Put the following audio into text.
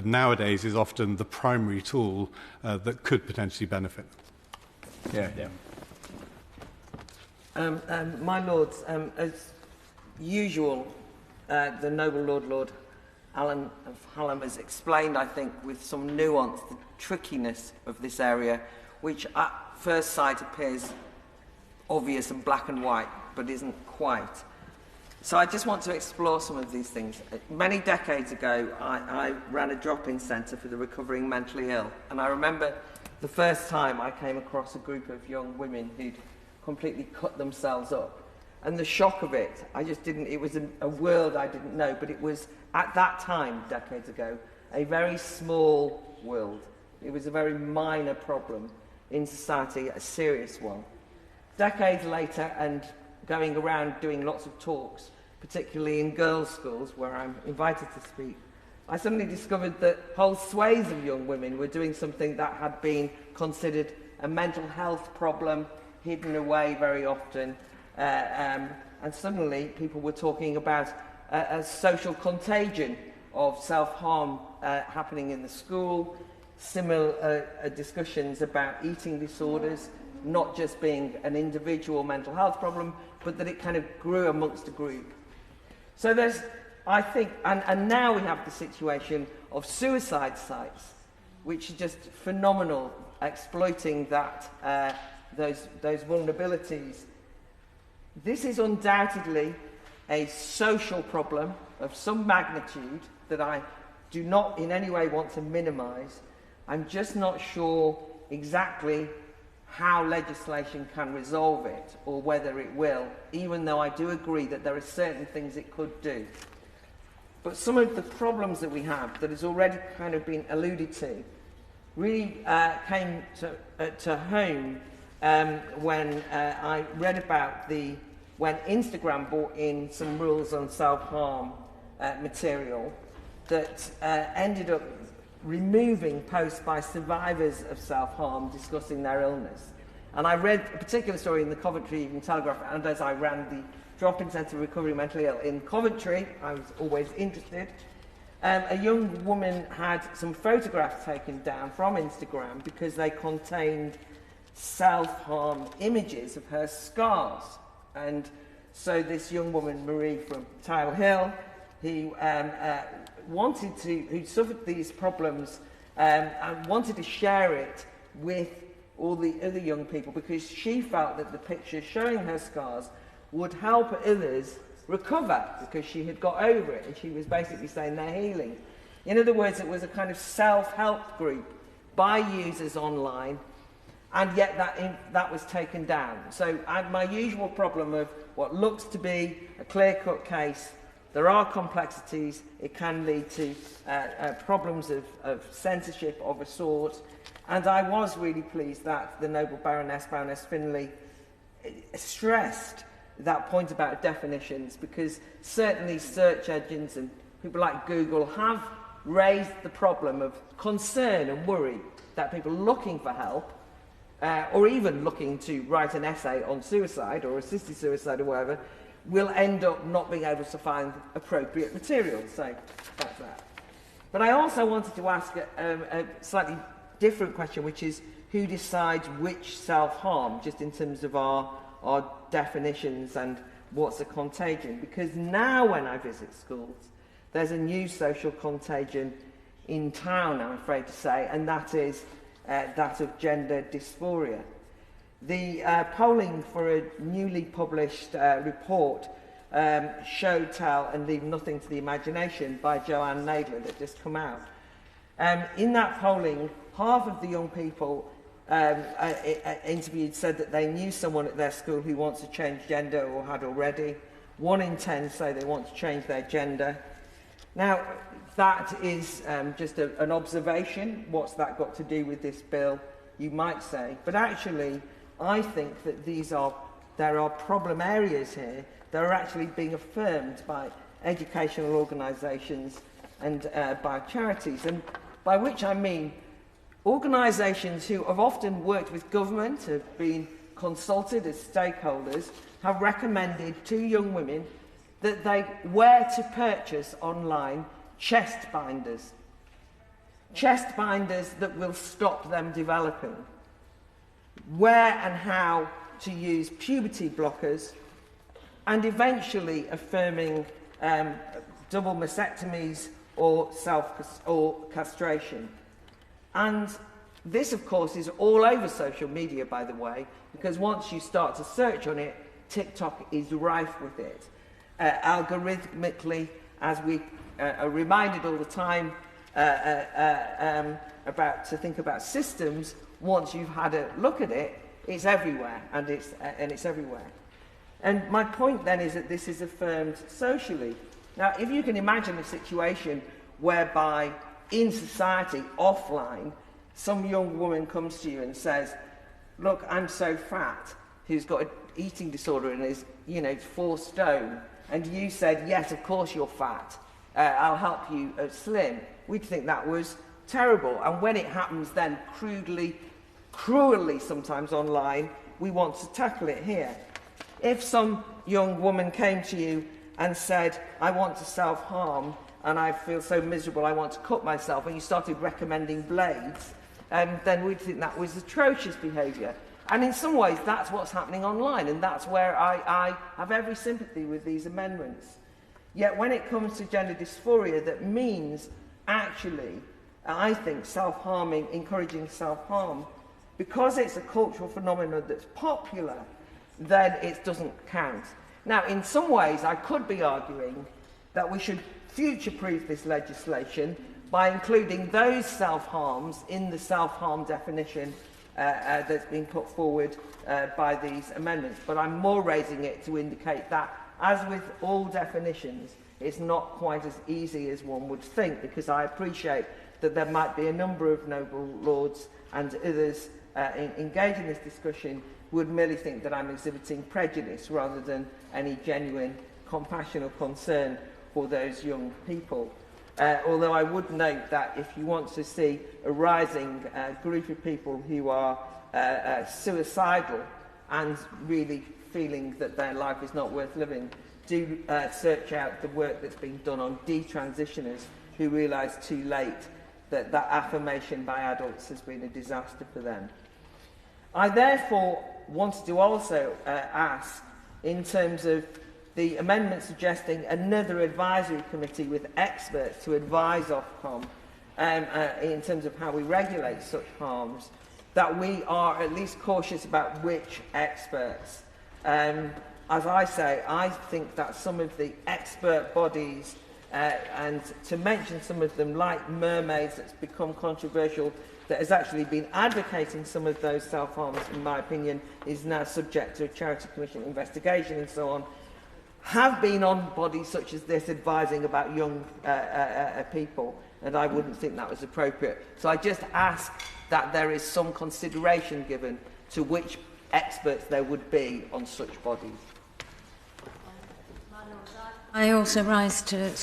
nowadays is often the primary tool that could potentially benefit. Yeah. My lords, as usual, the noble Lord Alan of Hallam has explained, I think, with some nuance, the trickiness of this area, which at first sight appears obvious and black and white, but isn't quite. So I just want to explore some of these things. Many decades ago, I ran a drop-in centre for the recovering mentally ill, and I remember the first time I came across a group of young women who'd completely cut themselves up. And the shock of it, I just didn't, it was a world I didn't know, but it was, at that time, decades ago, a very small world. It was a very minor problem in society, a serious one. Decades later, and going around doing lots of talks, particularly in girls' schools, where I'm invited to speak, I suddenly discovered that whole swathes of young women were doing something that had been considered a mental health problem, hidden away very often, and suddenly people were talking about a social contagion of self-harm happening in the school, similar discussions about eating disorders, not just being an individual mental health problem, but that it kind of grew amongst a group. So there's, I think, and now we have the situation of suicide sites, which are just phenomenal, exploiting that those vulnerabilities. This is undoubtedly a social problem of some magnitude that I do not in any way want to minimise. I'm just not sure exactly how legislation can resolve it, or whether it will, even though I do agree that there are certain things it could do. But some of the problems that we have, that has already kind of been alluded to, really came to home when I read about when Instagram brought in some rules on self-harm material that ended up removing posts by survivors of self-harm discussing their illness. And I read a particular story in the Coventry Evening Telegraph, and as I ran the drop-in centre recovery mentally ill in Coventry, I was always interested. A young woman had some photographs taken down from Instagram because they contained self-harm images of her scars. And so this young woman, Marie from Tile Hill, who who suffered these problems and wanted to share it with all the other young people, because she felt that the picture showing her scars would help others recover, because she had got over it, and she was basically saying they're healing. In other words, it was a kind of self-help group by users online, and yet that was taken down. So my usual problem of what looks to be a clear-cut case, there are complexities, it can lead to problems of censorship of a sort, and I was really pleased that the noble Baroness Finlay stressed that point about definitions, because certainly search engines and people like Google have raised the problem of concern and worry that people looking for help, or even looking to write an essay on suicide or assisted suicide or whatever, will end up not being able to find appropriate material. So that's that. But I also wanted to ask a slightly different question, which is who decides which self-harm, just in terms of our definitions and what's a contagion. Because now when I visit schools, there's a new social contagion in town, I'm afraid to say, and that is that of gender dysphoria. The polling for a newly published report, Show, Tell and Leave Nothing to the Imagination by Joanne Nadler, that just come out. In that polling, half of the young people interviewed said that they knew someone at their school who wants to change gender or had already. 1 in 10 say they want to change their gender. Now, that is just an observation. What's that got to do with this bill, you might say. But actually, I think that there are problem areas here that are actually being affirmed by educational organisations and by charities, and by which I mean organisations who have often worked with government, have been consulted as stakeholders, have recommended to young women that they were to purchase online chest binders. chest binders that will stop them developing, where and how to use puberty blockers, and eventually affirming double mastectomies or castration. And this, of course, is all over social media, by the way, because once you start to search on it, TikTok is rife with it. Algorithmically, as we are reminded all the time to think about systems, once you've had a look at it, it's everywhere, and it's everywhere. And my point then is that this is affirmed socially. Now, if you can imagine a situation whereby in society, offline, some young woman comes to you and says, look, I'm so fat, who's got an eating disorder and is, 4 stone, and you said, yes, of course you're fat, I'll help you slim, we'd think that was terrible. And when it happens then crudely, cruelly sometimes online, we want to tackle it here. If some young woman came to you and said, I want to self-harm and I feel so miserable, I want to cut myself, and you started recommending blades, then we'd think that was atrocious behaviour. And in some ways, that's what's happening online, and that's where I have every sympathy with these amendments. Yet when it comes to gender dysphoria, that means actually, I think, self-harming, encouraging self-harm, because it's a cultural phenomenon that's popular, then it doesn't count. Now, in some ways, I could be arguing that we should future-proof this legislation by including those self-harms in the self-harm definition that's been put forward by these amendments. But I'm more raising it to indicate that, as with all definitions, it's not quite as easy as one would think, because I appreciate that there might be a number of noble lords and others engaged in this discussion would merely think that I'm exhibiting prejudice rather than any genuine compassion or concern for those young people. Although I would note that if you want to see a rising group of people who are suicidal and really feeling that their life is not worth living, do search out the work that's been done on detransitioners who realise too late that that affirmation by adults has been a disaster for them. I therefore wanted to also ask, in terms of the amendment suggesting another advisory committee with experts to advise Ofcom in terms of how we regulate such harms, that we are at least cautious about which experts. As I say, I think that some of the expert bodies, and to mention some of them, like Mermaids, that's become controversial, that has actually been advocating some of those self-harms, in my opinion, is now subject to a Charity Commission investigation and so on, have been on bodies such as this advising about young people, and I wouldn't think that was appropriate. So I just ask that there is some consideration given to which experts there would be on such bodies. I also rise to